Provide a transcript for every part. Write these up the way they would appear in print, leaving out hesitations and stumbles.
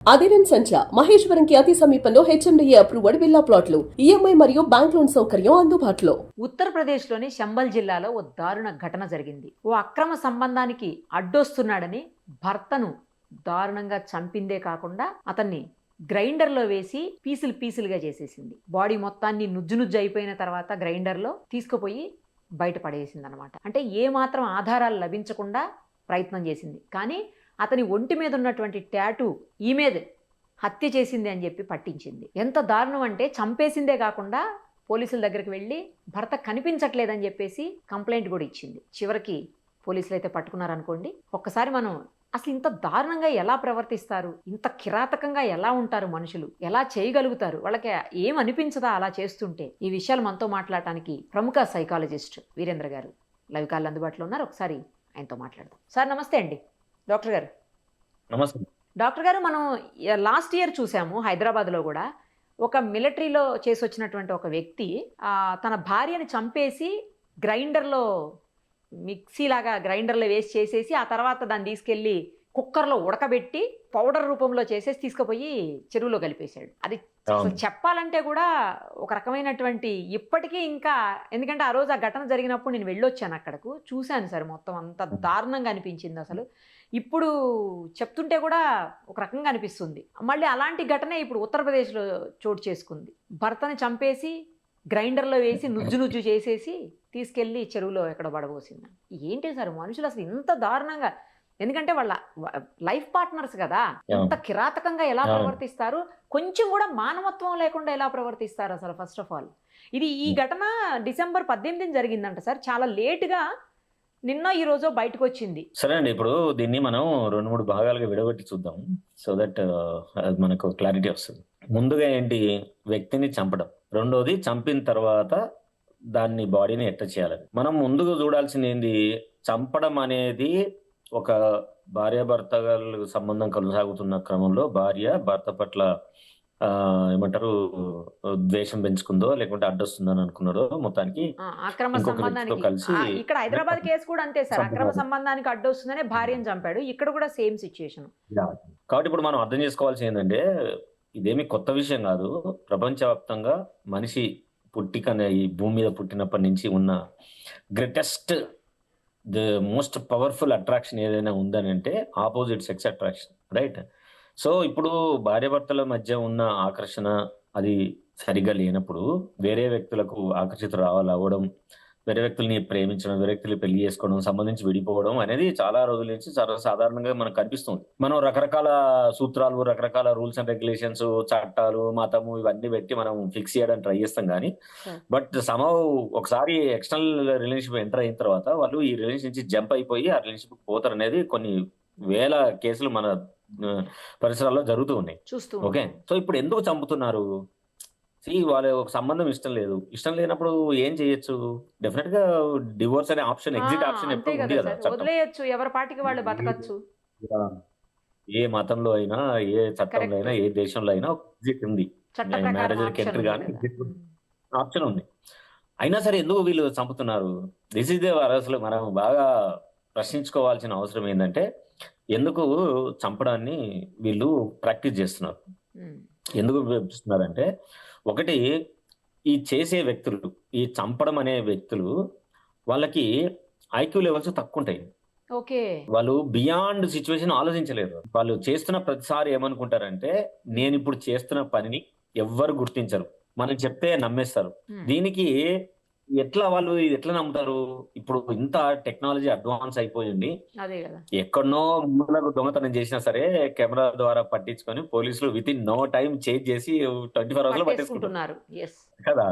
అదిరన్ సంచ మహేశ్వరంకి అతి సమీపంలో HMDA approved villa ప్లాట్లు ఈఎంఐ మరియు బ్యాంక్ లోన్ సౌకర్యం అందుబాటులో. ఉత్తరప్రదేశ్లోని శంబల్ జిల్లాలో ఓ దారుణ ఘటన జరిగింది. ఓ అక్రమ సంబంధానికి అడ్డొస్తున్నాడని భర్తను దారుణంగా చంపిందే కాకుండా అతన్ని గ్రైండర్లో వేసి పీసులుగా చేసేసింది. బాడీ మొత్తాన్ని నుజ్జు అయిపోయిన తర్వాత గ్రైండర్లో తీసుకుపోయి బయట పడేసింది అనమాట. అంటే ఏ మాత్రం ఆధారాలు లభించకుండా ప్రయత్నం చేసింది. కానీ అతని ఒంటి మీద ఉన్నటువంటి టాటూ ఈ మీద హత్య చేసింది అని చెప్పి పట్టించింది. ఎంత దారుణం అంటే చంపేసిందే కాకుండా పోలీసుల దగ్గరికి వెళ్ళి భర్త కనిపించట్లేదని చెప్పేసి కంప్లైంట్ కూడా ఇచ్చింది. చివరికి పోలీసులు అయితే పట్టుకున్నారనుకోండి. ఒక్కసారి మనం అసలు ఇంత దారుణంగా ఎలా ప్రవర్తిస్తారు, ఇంత కిరాతకంగా ఎలా ఉంటారు మనుషులు, ఎలా చేయగలుగుతారు, వాళ్ళకి ఏం అనిపించదా అలా చేస్తుంటే? ఈ విషయాలు మనతో మాట్లాడటానికి ప్రముఖ సైకాలజిస్ట్ వీరేంద్ర గారు లైవ్ కాల్ అందుబాటులో ఉన్నారు. ఒకసారి ఆయనతో మాట్లాడదాం. సార్ నమస్తే అండి. డాక్టర్ గారు నమస్తే. డాక్టర్ గారు, మనం లాస్ట్ ఇయర్ చూసాము హైదరాబాద్లో కూడా ఒక మిలిటరీలో చేసి వచ్చినటువంటి ఒక వ్యక్తి తన భార్యని చంపేసి గ్రైండర్లో మిక్సీలాగా గ్రైండర్లో వేసి చేసేసి ఆ తర్వాత దాన్ని తీసుకెళ్ళి కుక్కర్లో ఉడకబెట్టి పౌడర్ రూపంలో చేసేసి తీసుకుపోయి చెరువులో కలిపేశాడు. అది అసలు చెప్పాలంటే కూడా ఒక రకమైనటువంటి ఇప్పటికీ ఇంకా, ఎందుకంటే ఆ రోజు ఆ ఘటన జరిగినప్పుడు నేను వెళ్ళొచ్చాను అక్కడకు, చూశాను సార్. మొత్తం అంత దారుణంగా అనిపించింది. అసలు ఇప్పుడు చెప్తుంటే కూడా ఒక రకంగా అనిపిస్తుంది. మళ్ళీ అలాంటి ఘటనే ఇప్పుడు ఉత్తరప్రదేశ్లో చోటు చేసుకుంది. భర్తని చంపేసి గ్రైండర్లో వేసి నుజ్జు చేసేసి తీసుకెళ్ళి చెరువులో ఎక్కడ పడబోసింది. ఏంటి సార్ మనుషులు అసలు ఇంత దారుణంగా? ఎందుకంటే వాళ్ళ లైఫ్ పార్ట్నర్స్ కదా, ఇంత కిరాతకంగా ఎలా ప్రవర్తిస్తారు? కొంచెం కూడా మానవత్వం లేకుండా ఎలా ప్రవర్తిస్తారు అసలు? ఫస్ట్ ఆఫ్ ఆల్ ఈ ఘటన డిసెంబర్ 18 జరిగిందంట సార్. చాలా లేటుగా నిన్న ఈ రోజు బయటకు వచ్చింది. సరే అండి, ఇప్పుడు దీన్ని మనం 2-3 భాగాలుగా విడగొట్టి చూద్దాం. సో దట్ మనకు క్లారిటీ వస్తుంది. ముందుగా ఏంటి, వ్యక్తిని చంపడం. రెండోది, చంపిన తర్వాత దాన్ని బాడీని ఎట్ట చేయాలని. మనం ముందుగా చూడాల్సింది ఏంది, చంపడం అనేది ఒక భార్యాభర్తల సంబంధం కొనసాగుతున్న క్రమంలో భార్య భర్త పట్ల ఏమంటారు ద్వేషం పెంచుకుందో లేకుంటే అడ్డొస్తుందని అనుకున్నారో, మొత్తానికి అక్రమ సంబంధానికి కలిసి ఇక్కడ హైదరాబాద్ కేసు కూడా అంతే సార్. అక్రమ సంబంధానికి అడ్డొస్తుందనే భార్యను చంపాడు. ఇక్కడ కూడా సేమ్ సిచ్యుయేషన్. కాబట్టి ఇప్పుడు మనం అర్థం చేసుకోవాల్సి ఏంటంటే, ఇదేమి కొత్త విషయం కాదు. ప్రపంచవ్యాప్తంగా మనిషి పుట్టికనే ఈ భూమి మీద పుట్టినప్పటి నుంచి ఉన్న greatest, the most powerful attraction ఏదైనా ఉందని అంటే opposite sex attraction, right? So ఇప్పుడు భార్యాభర్తల మధ్య ఉన్న ఆకర్షణ అది సరిగ్గా లేనప్పుడు వేరే వ్యక్తులకు ఆకర్షితులు అవ్వడం, వేరే వ్యక్తుల్ని ప్రేమించడం, వేరే వ్యక్తులు పెళ్లి చేసుకోవడం, సంబంధించి విడిపోవడం అనేది చాలా రోజుల నుంచి చాలా సాధారణంగా మనకు కనిపిస్తుంది. మనం రకరకాల సూత్రాలు, రకరకాల రూల్స్ అండ్ రెగ్యులేషన్స్, చట్టాలు, మతము ఇవన్నీ పెట్టి మనం ఫిక్స్ చేయడానికి ట్రై చేస్తాం. కానీ బట్ సమ్హౌ ఒకసారి ఎక్స్టర్నల్ రిలేషన్షిప్ ఎంటర్ అయిన తర్వాత వాళ్ళు ఈ రిలేషన్షిప్ నుంచి జంప్ అయిపోయి ఆ రిలేషన్షిప్ పోతారు అనేది కొన్ని వేల కేసులు మన పరిసరాల్లో జరుగుతూ ఉన్నాయి. ఓకే, సో ఇప్పుడు ఎందుకు చంపుతున్నారు? వాళ్ళ ఒక సంబంధం ఇష్టం లేదు. ఇష్టం లేనప్పుడు ఏం చేయొచ్చు? డెఫినెట్ గా డివోర్స్ అనే ఆప్షన్, ఎగ్జిట్ ఆప్షన్ ఎప్పుడు ఉంది కదా. వదిలేయచ్చు, ఎవరి పాటికి వాళ్ళు బతకచ్చు. ఏ మతంలో అయినా, ఏ చట్టంలో అయినా, ఏ దేశంలో అయినా ఎగ్జిట్ ఉంది. మ్యారేజ్ ఎంట్రీ కానీ ఆప్షన్ ఉంది. అయినా సరే ఎందుకు వీళ్ళు చంపుతున్నారు? దిస్ ఇస్ దే అసలు మనం బాగా ప్రశ్నించుకోవాల్సిన అవసరం ఏంటంటే, ఎందుకు చంపడాన్ని వీళ్ళు ప్రాక్టీస్ చేస్తున్నారు? ఎందుకు చేస్తున్నారంటే, ఒకటి, ఈ చేసే వ్యక్తులు, ఈ చంపడం అనే వ్యక్తులు, వాళ్ళకి ఐక్యూ లెవెల్స్ తక్కువ ఉంటాయి. వాళ్ళు బియాండ్ సిచ్యువేషన్ ఆలోచించలేరు. వాళ్ళు చేస్తున్న ప్రతిసారి ఏమనుకుంటారంటే, నేను ఇప్పుడు చేస్తున్న పనిని ఎవ్వరు గుర్తించరు, మనం చెప్తే నమ్మేస్తారు. దీనికి వాళ్ళు ఎట్లా నమ్ముతారు? ఇప్పుడు ఇంత టెక్నాలజీ అడ్వాన్స్ అయిపోయింది. ఎక్కడనో ముందులకు దొంగతనం చేసినా సరే కెమెరా ద్వారా పట్టించుకొని పోలీసులు within no time change చేసి 24 hours లో పట్టేసుకుంటున్నారు కదా.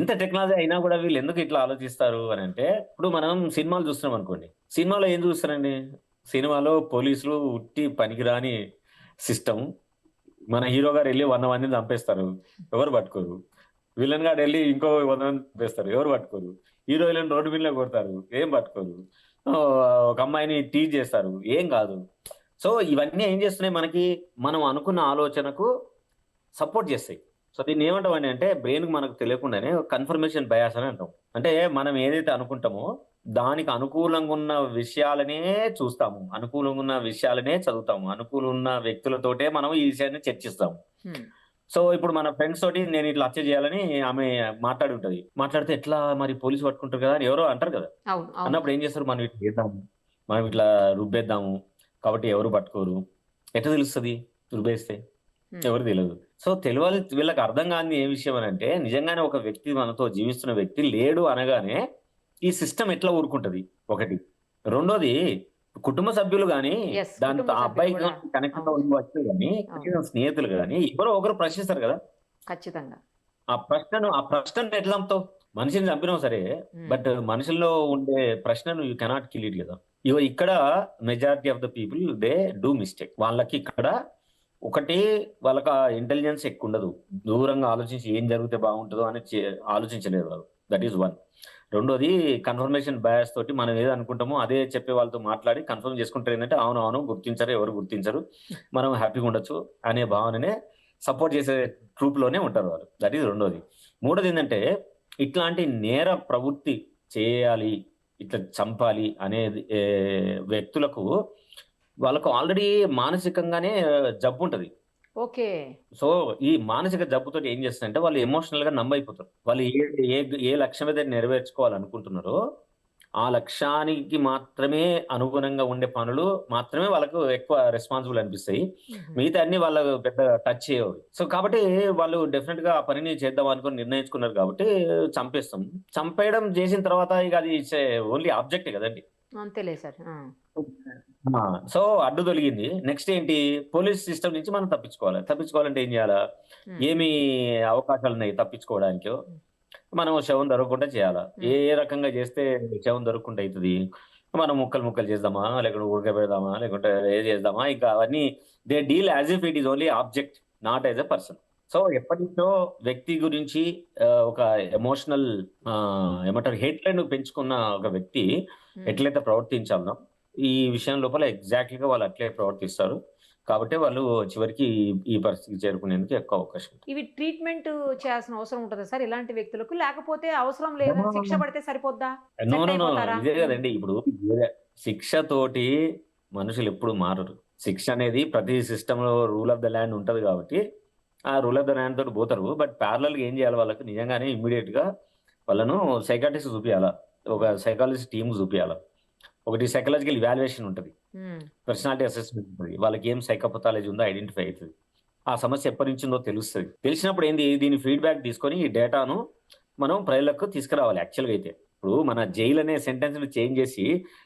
ఇంత టెక్నాలజీ అయినా కూడా వీళ్ళు ఎందుకు ఇట్లా ఆలోచిస్తారు అని అంటే, ఇప్పుడు మనం సినిమాలు చూస్తున్నాం అనుకోండి. సినిమాలో ఏం చూస్తారండి? సినిమాలో పోలీసులు ఉట్టి పనికిరాని సిస్టమ్. మన హీరో గారు వెళ్ళి 100 మందిని చంపేస్తారు, ఎవరు పట్టుకోరు. విలన్ గారు వెళ్ళి ఇంకో 100 మంది చంపేస్తారు, ఎవరు పట్టుకోరు. హీరోయిన్ రోడ్డు మీద కొడతారు, ఏం పట్టుకోరు. ఒక అమ్మాయిని టీజ్ చేస్తారు, ఏం కాదు. సో ఇవన్నీ ఏం చేస్తున్నాయి, మనకి మనం అనుకున్న ఆలోచనకు సపోర్ట్ చేస్తాయి. సో దీన్ని ఏమంటామండి అంటే, బ్రెయిన్ కు మనకు తెలియకుండానే కన్ఫర్మేషన్ బయాస్ అని అంటాం. అంటే మనం ఏదైతే అనుకుంటామో దానికి అనుకూలంగా ఉన్న విషయాలనే చూస్తాము, అనుకూలంగా ఉన్న విషయాలనే చదువుతాము, అనుకూలంగా ఉన్న వ్యక్తులతోటే మనం ఈ విషయాన్ని చర్చిస్తాము. హ్మ్. సో ఇప్పుడు మన ఫ్రెండ్స్ తోటి నేను ఇట్లా హత్య చేయాలని ఆమె మాట్లాడి ఉంటది. మాట్లాడితే ఎట్లా మరి పోలీసు పట్టుకుంటారు కదా అని ఎవరో అంటారు కదా. అవును. అవును. అన్నప్పుడు ఏం చేస్తారు, మనం ఇట్లా చేద్దాము, మనం ఇట్లా రుబ్బేద్దాము, కాబట్టి ఎవరు పట్టుకోరు. ఎట్లా తెలుస్తుంది రుబ్బేస్తే? హ్మ్. ఎవరు తెలియదు. సో తెలియాలి, వీళ్ళకి అర్థం కాని ఏ విషయం అని అంటే, నిజంగానే ఒక వ్యక్తి మనతో జీవిస్తున్న వ్యక్తి లేడు అనగానే ఈ సిస్టమ్ ఎట్లా ఊరుకుంటది ఒకటి. రెండోది కుటుంబ సభ్యులు గాని యెస్. దాంతో కుటుంబ ఆ సభ్యులు అబ్బాయికి గూడా. కనెక్ట్ అవును. ఉండవచ్చు గాని, అవును. కనీసం స్నేహితులు గాని ఎవరో ఒకరు ప్రశ్నిస్తారు కదా. ఖచ్చితంగా. ఆ ప్రశ్నను ఎట్లా చంపుతావు? మనిషిని చంపినావు సరే, హ్మ్. బట్ మనుషుల్లో ఉండే ప్రశ్నను యూ కెనాట్ కిల్ ఇట్ కదా. ఇక్కడ majority of the people they do mistake. వాళ్ళకి ఇక్కడ ఒకటి, వాళ్ళకి ఆ ఇంటెలిజెన్స్ ఎక్కువ ఉండదు. దూరంగా ఆలోచించి ఏం జరిగితే బాగుంటుందో అని ఆలోచించలేరు వాళ్ళు. That is one. రెండోది కన్ఫర్మేషన్ బయాస్ తోటి మనం ఏదో అనుకుంటామో అదే చెప్పే వాళ్ళతో మాట్లాడి కన్ఫర్మ్ చేసుకుంటారు. ఏంటంటే అవును అవును గుర్తించరు, ఎవరు గుర్తించరు, మనం హ్యాపీగా ఉండొచ్చు అనే భావననే సపోర్ట్ చేసే ట్రూప్ లోనే ఉంటారు వాళ్ళు. దట్ ఈస్ రెండోది. మూడోది ఏంటంటే, ఇట్లాంటి నేర ప్రవృత్తి చేయాలి, ఇట్లా చంపాలి అనేది వ్యక్తులకు వాళ్ళకు ఆల్రెడీ మానసికంగానే జబ్బు ఉంటది. ఓకే. సో ఈ మానసిక జబ్బుతోటి ఏం చేస్తారంటే వాళ్ళు ఎమోషనల్ గా అయిపోతారు. వాళ్ళు ఏ ఏ ఏ లక్ష్యం అయితే నెరవేర్చుకోవాలనుకుంటున్నారో ఆ లక్ష్యానికి మాత్రమే అనుగుణంగా ఉండే పనులు మాత్రమే వాళ్ళకు ఎక్కువ రెస్పాన్సిబుల్ అనిపిస్తాయి. హుహు. మిగతా అన్ని వాళ్ళు పెద్ద టచ్ చేయవు. సో కాబట్టి వాళ్ళు డెఫినెట్ గా ఆ పనిని చేద్దాం అనుకుని నిర్ణయించుకున్నారు కాబట్టి చంపేస్తాం. చంపేయడం చేసిన తర్వాత ఇక అది ఓన్లీ ఆబ్జెక్టే కదండి. అంతేలే సార్. ఆ! ఆ! సో అడ్డు తొలగింది. నెక్స్ట్ ఏంటి? పోలీస్ సిస్టమ్ నుంచి మనం తప్పించుకోవాలి. తప్పించుకోవాలంటే ఏం చేయాలా? హ్మ్. ఏమి అవకాశాలున్నాయి తప్పించుకోవడానికో? మనం శవం దొరకకుండా చేయాలా? ఏ హ్మ్. ఏ రకంగా చేస్తే శవం దొరకకుండా అయితది? మనం ముక్కలు ముక్కలు చేద్దామా? లేకుంటే ఉడకబెడదామా? లేకుంటే ఏది చేద్దామా? ఇంకా అవన్నీ they deal as if it is only object, not as a person. So ఎప్పటినుంచో వ్యక్తి గురించి ఒక ఎమోషనల్ ఏమంటారు హేట్‌లను పెంచుకున్న ఒక వ్యక్తి హ్మ్. ఎట్లయితే ప్రవర్తించాలో ఈ విషయం లోపల ఎగ్జాక్ట్‌లీగా వాళ్ళు అట్లే ప్రవర్తిస్తారు. కాబట్టే వాళ్ళు చివరికి ఈ పరిస్థితికి చేరుకునేందుకు ఎక్కువ అవకాశం ఉంది. ఇవి ట్రీట్‌మెంట్ చేయాల్సిన అవసరం ఉంటదా సార్ ఇలాంటి వ్యక్తులకు? లేకపోతే అవసరం లేదు, శిక్ష పడితే సరిపోద్దా? నో. Set no. నో. అయిపోతారా? ఇదే హ్మ్. గదండీ! ఇప్పుడు శిక్షతోటి మనుషులెప్పుడు మారరు. శిక్ష అనేది ప్రతి సిస్టమ్‌లో రూల్ ఆఫ్ ద ల్యాండ్ ఉంటది గాబట్టి, ఆ రూల్ ఆఫ్ ద ల్యాండ్ తోటి పోతారు. బట్ ప్యారలెల్‌గా ఏం జేయాలి వాళ్ళకి నిజంగానే ఇమ్మీడియేట్‌గా వాళ్ళను సైకియాట్రిస్ట్ చూపియాల. ఒక సైకాలజిస్ట్ టీమ్ చూపియాల. ఒకటి సైకాలజికల్ ఇవాల్యుయేషన్ ఉంటది. హ్మ్. పర్సనాలిటీ అసెస్‌మెంట్ ఉంటది. వాళ్ళకి ఏం సైకోపాథాలజీ ఉందో ఐడెంటిఫై అయితది. ఆ సమస్య ఎప్పటినుంచుందో తెలుస్తది. తెలిసినప్పుడు ఏంది దీని ఫీడ్‌బ్యాక్ తీసుకొని ఈ డేటాను మనం ప్రజలకు తీసుకురావాలి యాక్చువల్‌గా అయితే. ఇప్పుడు మన జైల్ అనే సెంటెన్స్‌ని చేంజ్ చేసి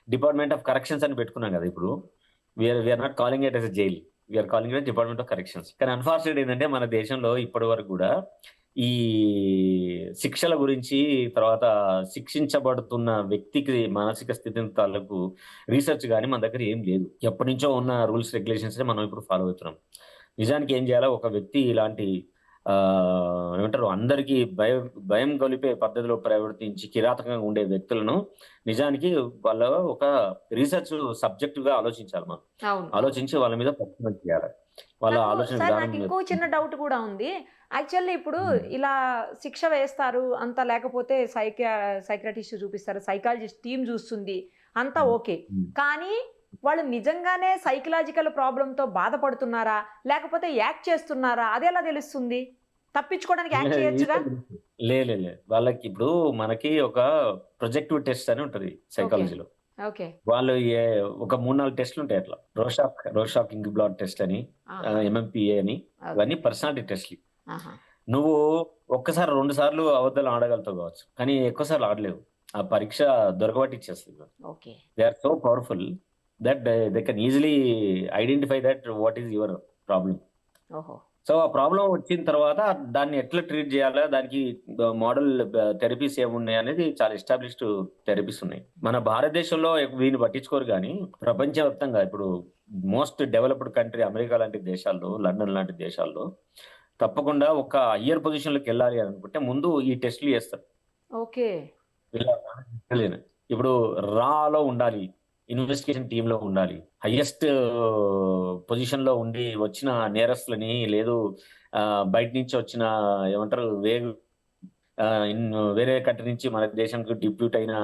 డిపార్ట్‌మెంట్ ఆఫ్ కరెక్షన్స్ అని పెట్టుకున్నాం గదా! ఇప్పుడు. We are not calling it as a jail. We are calling it department of corrections. కానీ అన్‌ఫార్చునేట్ ఏందంటే మన దేశంలో ఇప్పటి వరకు గూడా ఈ శిక్షల గురించి, తర్వాత శిక్షించబడుతున్న వ్యక్తికి మానసిక స్థితిని తాలూకు రీసెర్చ్ గాని మన దగ్గర ఏం లేదు. ఎప్పటినుంచో ఉన్న రూల్స్, రెగ్యులేషన్సే మనం ఇప్పుడు ఫాలో అవుతున్నాం. నిజానికి ఏం జేయాలా? ఒక వ్యక్తి ఇలాంటి ఏమంటారు అందరికి భయం గొలిపే పద్ధతిలో ప్రవర్తించి కిరాతకంగా ఉండే వ్యక్తులను నిజానికి వాళ్ళ ఒక రీసెర్చ్ సబ్జెక్ట్‌గా ఆలోచించాలి మనం. అవును. అవును. ఆలోచించి వాళ్ళ మీద పరిశోధన చేయాలి. వాళ్ళ ఆలోచన సార్ విధానం మీద. నాకింకో చిన్న డౌట్ గూడా ఉంది. యాక్చువల్లీ ఇప్పుడు హ్మ్. ఇలా శిక్ష వేస్తారు. అంత లేకపోతే సైకియాట్రిస్ట్ చూపిస్తారు. సైకాలజిస్ట్ టీమ్ చూస్తుంది. అంతా హ్మ్. ఓకే. హ్మ్. కానీ వాళ్ళు నిజంగానే సైకలాజికల్ ప్రాబ్లమ్‌తో బాధపడుతున్నారా? లేకపోతే యాక్ట్ చేస్తున్నారా? అదెలా తెలుస్తుంది? తప్పించుకోవడానికి యాక్ట్ చేయొచ్చుగా? లే లే లే. వాళ్ళకిప్పుడు మనకి ఒక ప్రొజెక్టివ్ టెస్ట్ అని ఉంటది ఓకే. సైకాలజీలో. ఓకే. వాళ్ళు ఒక 3, 4 టెస్ట్‌లుంటాయి అట్లా. రోషాక్ ఇంక్ బ్లాట్ టెస్ట్ అని, ఆహా! ఎంఎంపీఏ అని, ఓకే. ఇవన్నీ పర్సనాలిటీ టెస్ట్‌లు. ఆహా! నువ్వు ఒక్కసారి, 2 సార్లు అబద్దాలు ఆడగలుగుతావు కావచ్చు. కానీ ఎక్కువ సార్లు ఆడలేవు. ఆ పరీక్ష దొరకబట్టిచ్చేస్తది. Okay. They are so powerful that they can easily identify that what is your problem. ఓహో! సో, ఆ ప్రాబ్లమ్ వచ్చిన తర్వాత దాన్ని ఎట్లా ట్రీట్ జేయాలా? దానికి మోడల్ థెరపీస్ ఏమున్నాయనేది చాలా ఎస్టాబ్లిష్డ్ థెరపీస్ ఉన్నాయి. మన భారతదేశంలో వీటిని పట్టించుకోరు గానీ, ప్రపంచవ్యాప్తంగా ఇప్పుడు మోస్ట్ డెవలప్డ్ కంట్రీ అమెరికా లాంటి దేశాల్లో, లండన్ లాంటి దేశాల్లో తప్పకుండా ఒక హయ్యర్ పొజిషన్‌లోకెళ్ళాలి అనుకుంటే ముందు ఈ టెస్ట్‌లు చేస్తారు. ఓకే. ఇలా తెలియని. ఇప్పుడు రాలో ఉండాలి. ఇన్వెస్టిగేషన్ టీమ్‌లో ఉండాలి. హైయెస్ట్ పొజిషన్‌లో ఉండి వచ్చిన నేరస్తులని లేదు బయట నుంచి వచ్చిన ఏమంటారు వేరే కంట్రీ నుంచి మన దేశానికి డిప్యూట్ అయిన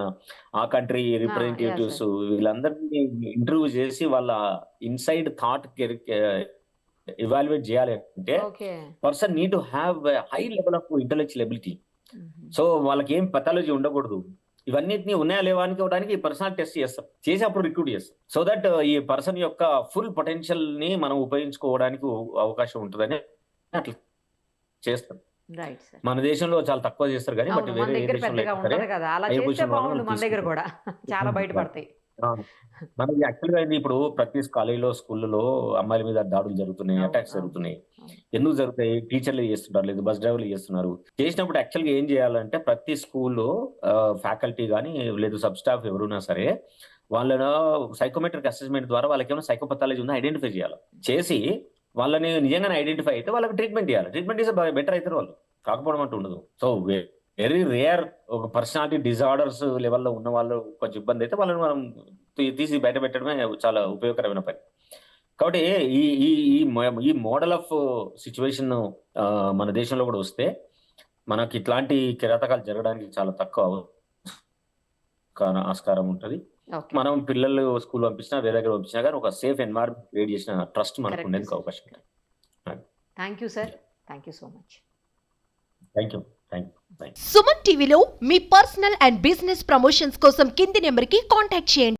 ఆ కంట్రీ రిప్రజెంటేటివ్స్ వీళ్ళందరినీ ఇంటర్వ్యూ చేసి వాళ్ళ ఇన్సైడ్ థాట్ ఇవాల్యుయేట్ చేయాలి అంటే okay person need to have high level of intellectual ability. So వాళ్ళకి ఏం పెథాలజీ ఉండకూడదు, ఇవన్నిటిని ఉన్నాయా లేవా అనుకోవడానికి ఈ పర్సనల్ టెస్ట్ చేస్తాం, చేసి అప్పుడు రిక్రూట్ చేస్తాం. సో దట్ ఈ పర్సన్ యొక్క ఫుల్ పొటెన్షియల్ ని మనం ఉపయోగించుకోవడానికి అవకాశం ఉంటుందని అట్లా చేస్తాం. Right sir. మన దేశంలో చాలా తక్కువ చేస్తారు కానీ బట్ అవును, మన వేరే ఏ దగ్గర దేశంలో పెద్దగా అయినా సరే ఉండదు కదా, అలా హై చేస్తే పొజిషన్ వాళ్ళని బాగుండు, మనం మన దగ్గర తీసుకుంటాం. కూడా చాలా బయటపడతాయి. ఆ, మనకి యాక్చువల్గా ఇది ఇప్పుడు ప్రతి కాలేజీలో స్కూళ్ళలో అమ్మాయిల మీద దాడులు జరుగుతున్నాయి, అవును, అటాక్స్ అవును, జరుగుతున్నాయి. అవును. ఎందుకు జరుగుతాయి? టీచర్లు చేస్తుంటారు, లేదు బస్ డ్రైవర్లు చేస్తున్నారు. చేసినప్పుడు యాక్చువల్గా ఏం చేయాలంటే ప్రతి స్కూల్లో ఫ్యాకల్టీ కానీ లేదు సబ్ స్టాఫ్ ఎవరున్నా సరే వాళ్ళను సైకోమెట్రిక్ అసెస్మెంట్ ద్వారా వాళ్ళకి ఏమైనా సైకోపథాలజీ ఉందో ఐడెంటిఫై చేయాలి. చేసి వాళ్ళని నిజంగానే ఐడెంటిఫై అయితే వాళ్ళకి ట్రీట్మెంట్ చేయాలి. ట్రీట్మెంట్ చేస్తే బెటర్ అవుతారు వాళ్ళు, కాకపోవడం అంటూ ఉండదు. సో వెరీ రేర్ ఒక పర్సనాలిటీ డిజార్డర్స్ లెవెల్లో ఉన్న వాళ్ళు కొంచెం ఇబ్బంది అయితే వాళ్ళని మనం తీసి బయట పెట్టడమే చాలా ఉపయోగకరమైన పని. కాబట్టి ఈ ఈ ఈ మోడల్ ఆఫ్ సిచ్యువేషన్ మన దేశంలో కూడా వస్తే మనకి ఇట్లాంటి కిరాతకాలు జరగడానికి చాలా తక్కువ ఆస్కారం ఉంటుంది. ఓకే మనం పిల్లలు స్కూల్ పంపించినా వేరే దగ్గర పంపించినా కానీ ఒక సేఫ్ ఎన్వైరన్మెంట్ క్రియేట్ చేసిన ట్రస్ట్ మనకు కరెక్ట్ ఉండేందుకు సార్. అవకాశం ఉంటుంది. Thank you sir, thank you so much. Thank you. Suman టీవీలో మీ పర్సనల్ అండ్ బిజినెస్ ప్రమోషన్స్ కోసం కింది నెంబర్కి కాంటాక్ట్ చేయండి.